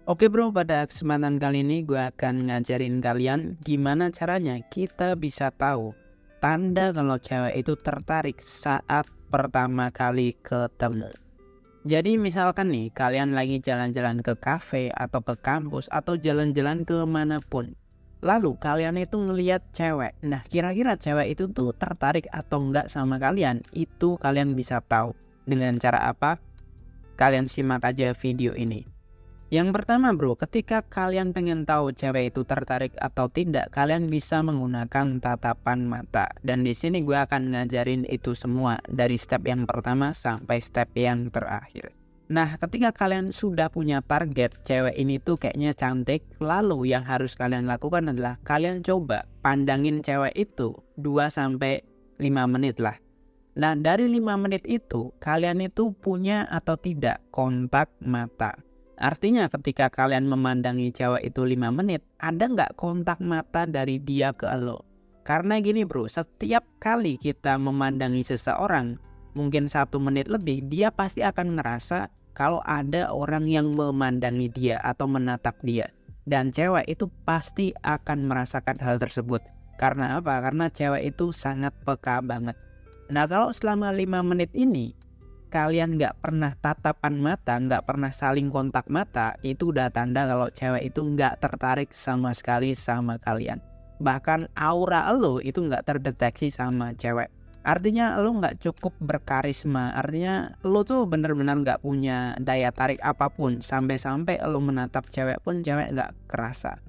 Oke bro, pada kesempatan kali ini gue akan ngajarin kalian gimana caranya kita bisa tahu tanda kalau cewek itu tertarik saat pertama kali ketemu. Jadi misalkan nih kalian lagi jalan-jalan ke kafe atau ke kampus atau jalan-jalan ke manapun. Lalu kalian itu ngelihat cewek. Nah kira-kira cewek itu tuh tertarik atau enggak sama kalian? Itu kalian bisa tahu. Dengan cara apa? Kalian simak aja video ini. Yang pertama bro, ketika kalian pengen tahu cewek itu tertarik atau tidak, kalian bisa menggunakan tatapan mata. Dan di sini gue akan ngajarin itu semua dari step yang pertama sampai step yang terakhir. Nah, ketika kalian sudah punya target cewek ini tuh kayaknya cantik, lalu yang harus kalian lakukan adalah kalian coba pandangin cewek itu 2-5 menit lah. Nah, dari 5 menit itu kalian itu punya atau tidak kontak mata. Artinya ketika kalian memandangi cewek itu 5 menit, ada nggak kontak mata dari dia ke lo? Karena gini bro, setiap kali kita memandangi seseorang, mungkin 1 menit lebih, dia pasti akan ngerasa kalau ada orang yang memandangi dia atau menatap dia. Dan cewek itu pasti akan merasakan hal tersebut. Karena apa? Karena cewek itu sangat peka banget. Nah kalau selama 5 menit ini, kalian nggak pernah tatapan mata, nggak pernah saling kontak mata, itu udah tanda kalau cewek itu nggak tertarik sama sekali sama kalian. Bahkan aura lo itu nggak terdeteksi sama cewek. Artinya lo nggak cukup berkarisma, artinya lo tuh bener-bener nggak punya daya tarik apapun. Sampai-sampai lo menatap cewek pun cewek nggak kerasa.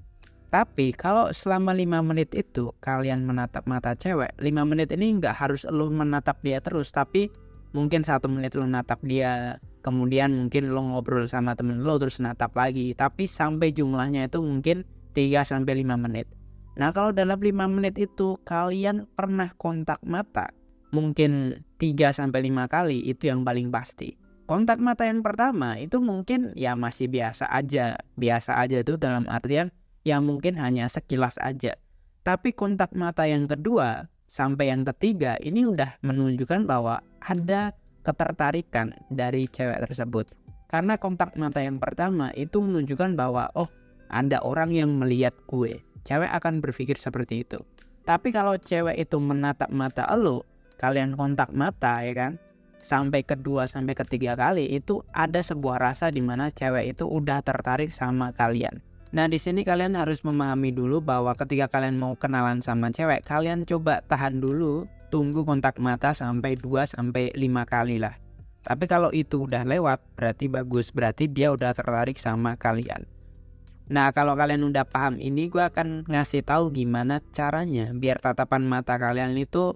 Tapi kalau selama 5 menit itu kalian menatap mata cewek, 5 menit ini nggak harus lo menatap dia terus, tapi mungkin 1 menit lo natap dia, kemudian mungkin lo ngobrol sama temen lo terus natap lagi. Tapi sampai jumlahnya itu mungkin 3-5 menit. Nah kalau dalam 5 menit itu kalian pernah kontak mata, mungkin 3-5 kali, itu yang paling pasti. Kontak mata yang pertama itu mungkin ya masih biasa aja. Biasa aja itu dalam artian ya mungkin hanya sekilas aja. Tapi kontak mata yang kedua sampai yang ketiga ini udah menunjukkan bahwa ada ketertarikan dari cewek tersebut. Karena kontak mata yang pertama itu menunjukkan bahwa oh ada orang yang melihat gue. Cewek akan berpikir seperti itu. Tapi kalau cewek itu menatap mata lo, kalian kontak mata ya kan, sampai kedua sampai ketiga kali itu ada sebuah rasa di mana cewek itu udah tertarik sama kalian. Nah di sini kalian harus memahami dulu bahwa ketika kalian mau kenalan sama cewek, kalian coba tahan dulu, tunggu kontak mata sampai 2-5 kali lah. Tapi kalau itu udah lewat, berarti bagus, berarti dia udah tertarik sama kalian. Nah kalau kalian udah paham ini, gue akan ngasih tahu gimana caranya biar tatapan mata kalian itu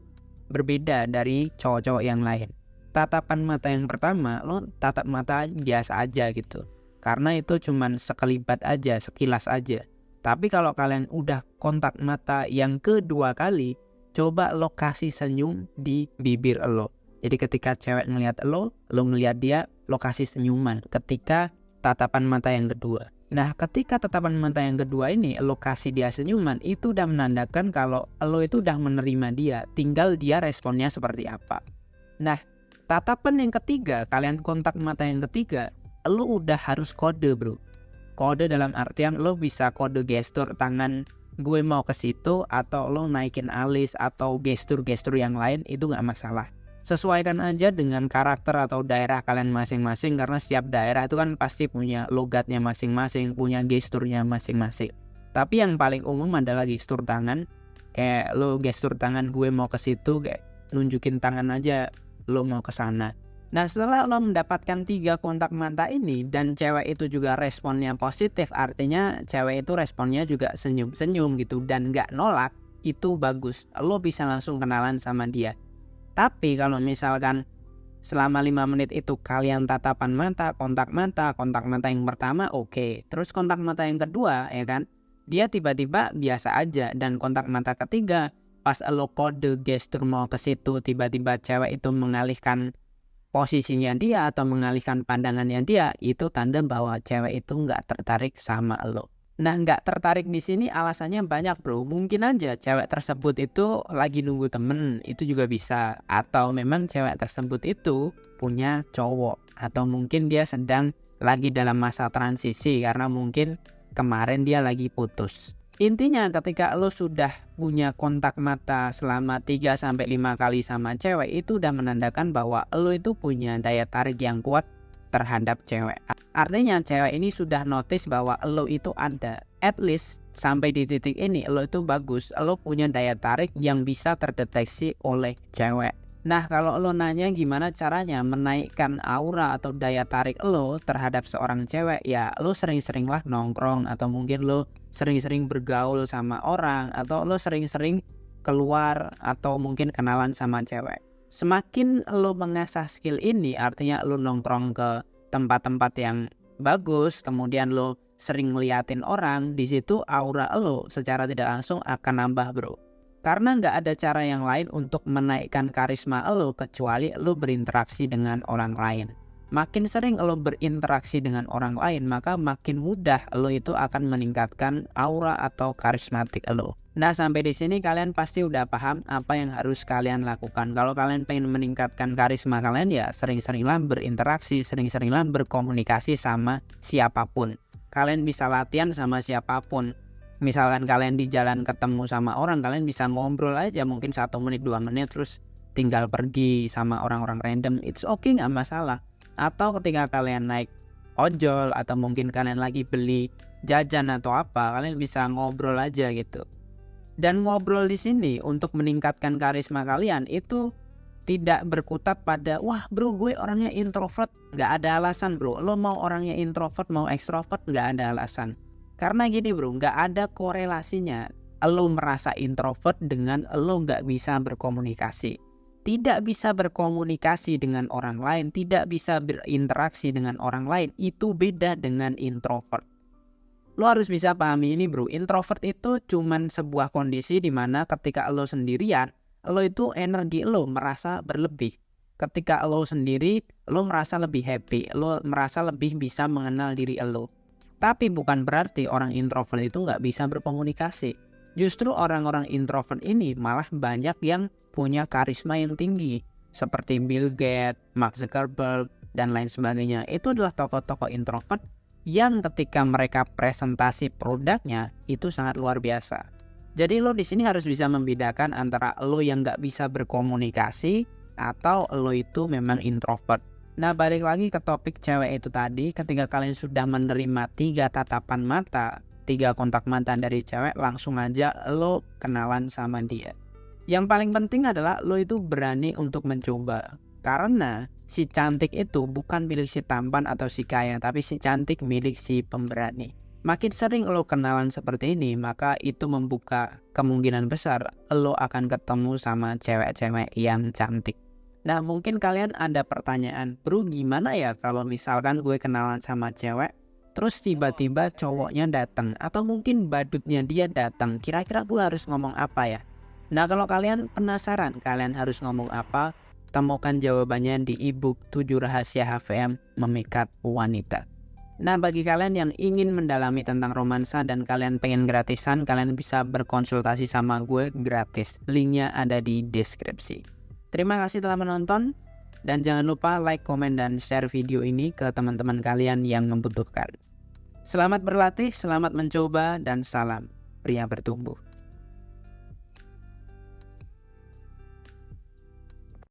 berbeda dari cowok-cowok yang lain. Tatapan mata yang pertama, lo tatap mata biasa aja gitu. Karena itu cuman sekelibat aja, sekilas aja. Tapi kalau kalian udah kontak mata yang kedua kali, coba lo kasih senyum di bibir lo. Jadi ketika cewek ngelihat lo ngelihat dia, lo kasih senyuman ketika tatapan mata yang kedua. Nah ketika tatapan mata yang kedua ini lo kasih dia senyuman, itu udah menandakan kalau lo itu udah menerima dia. Tinggal dia responnya seperti apa. Nah tatapan yang ketiga, kalian kontak mata yang ketiga, lo udah harus kode bro. Kode dalam artian lo bisa kode gestur tangan, gue mau ke situ, atau lo naikin alis atau gestur-gestur yang lain, itu gak masalah. Sesuaikan aja dengan karakter atau daerah kalian masing-masing, karena setiap daerah itu kan pasti punya logatnya masing-masing, punya gesturnya masing-masing. Tapi yang paling umum adalah gestur tangan. Kayak lo gestur tangan gue mau ke situ, kayak nunjukin tangan aja lo mau ke sana. Nah setelah lo mendapatkan 3 kontak mata ini dan cewek itu juga responnya positif, artinya cewek itu responnya juga senyum-senyum gitu dan gak nolak, itu bagus. Lo bisa langsung kenalan sama dia. Tapi kalau misalkan selama 5 menit itu kalian tatapan mata, kontak mata yang pertama oke. Terus kontak mata yang kedua ya kan, dia tiba-tiba biasa aja. Dan kontak mata ketiga, pas lo kode gestur mau ke situ, tiba-tiba cewek itu mengalihkan posisinya dia atau mengalihkan pandangannya dia, itu tanda bahwa cewek itu nggak tertarik sama lo. Nah nggak tertarik di sini alasannya banyak bro. Mungkin aja cewek tersebut itu lagi nunggu temen, itu juga bisa. Atau memang cewek tersebut itu punya cowok, atau mungkin dia sedang lagi dalam masa transisi karena mungkin kemarin dia lagi putus. Intinya ketika lo sudah punya kontak mata selama 3-5 kali sama cewek, itu udah menandakan bahwa lo itu punya daya tarik yang kuat terhadap cewek. Artinya cewek ini sudah notice bahwa lo itu ada. At least sampai di titik ini lo itu bagus, lo punya daya tarik yang bisa terdeteksi oleh cewek. Nah, kalau lo nanya gimana caranya menaikkan aura atau daya tarik lo terhadap seorang cewek, ya lo sering-seringlah nongkrong, atau mungkin lo sering-sering bergaul sama orang, atau lo sering-sering keluar atau mungkin kenalan sama cewek. Semakin lo mengasah skill ini, artinya lo nongkrong ke tempat-tempat yang bagus, kemudian lo sering ngeliatin orang, di situ aura lo secara tidak langsung akan nambah, bro. Karena nggak ada cara yang lain untuk menaikkan karisma lo kecuali lo berinteraksi dengan orang lain. Makin sering lo berinteraksi dengan orang lain, maka makin mudah lo itu akan meningkatkan aura atau karismatik lo. Nah, sampai di sini kalian pasti udah paham apa yang harus kalian lakukan. Kalau kalian pengen meningkatkan karisma kalian, ya sering-seringlah berinteraksi, sering-seringlah berkomunikasi sama siapapun. Kalian bisa latihan sama siapapun. Misalkan kalian di jalan ketemu sama orang, kalian bisa ngobrol aja mungkin 1 menit 2 menit terus tinggal pergi sama orang-orang random. It's okay, nggak masalah. Atau ketika kalian naik ojol atau mungkin kalian lagi beli jajan atau apa, kalian bisa ngobrol aja gitu. Dan ngobrol di sini untuk meningkatkan karisma kalian itu tidak berkutat pada wah bro gue orangnya introvert. Nggak ada alasan bro, lo mau orangnya introvert mau ekstrovert nggak ada alasan. Karena gini bro, nggak ada korelasinya lo merasa introvert dengan lo nggak bisa berkomunikasi. Tidak bisa berkomunikasi dengan orang lain, tidak bisa berinteraksi dengan orang lain, itu beda dengan introvert. Lo harus bisa pahami ini bro, introvert itu cuman sebuah kondisi dimana ketika lo sendirian, lo itu energi lo merasa berlebih. Ketika lo sendiri, lo merasa lebih happy, lo merasa lebih bisa mengenal diri lo. Tapi bukan berarti orang introvert itu nggak bisa berkomunikasi. Justru orang-orang introvert ini malah banyak yang punya karisma yang tinggi. Seperti Bill Gates, Mark Zuckerberg, dan lain sebagainya. Itu adalah tokoh-tokoh introvert yang ketika mereka presentasi produknya itu sangat luar biasa. Jadi lo di sini harus bisa membedakan antara lo yang nggak bisa berkomunikasi atau lo itu memang introvert. Nah, balik lagi ke topik cewek itu tadi, ketika kalian sudah menerima 3 tatapan mata, 3 kontak mata dari cewek, langsung aja lo kenalan sama dia. Yang paling penting adalah lo itu berani untuk mencoba. Karena si cantik itu bukan milik si tampan atau si kaya, tapi si cantik milik si pemberani. Makin sering lo kenalan seperti ini, maka itu membuka kemungkinan besar lo akan ketemu sama cewek-cewek yang cantik. Nah, mungkin kalian ada pertanyaan, bro gimana ya kalau misalkan gue kenalan sama cewek, terus tiba-tiba cowoknya datang, atau mungkin badutnya dia datang, kira-kira gue harus ngomong apa ya? Nah, kalau kalian penasaran kalian harus ngomong apa, temukan jawabannya di ebook 7 Rahasia HVM Memikat Wanita. Nah, bagi kalian yang ingin mendalami tentang romansa dan kalian pengen gratisan, kalian bisa berkonsultasi sama gue gratis. Linknya ada di deskripsi. Terima kasih telah menonton, dan jangan lupa like, komen, dan share video ini ke teman-teman kalian yang membutuhkan. Selamat berlatih, selamat mencoba, dan salam pria bertumbuh.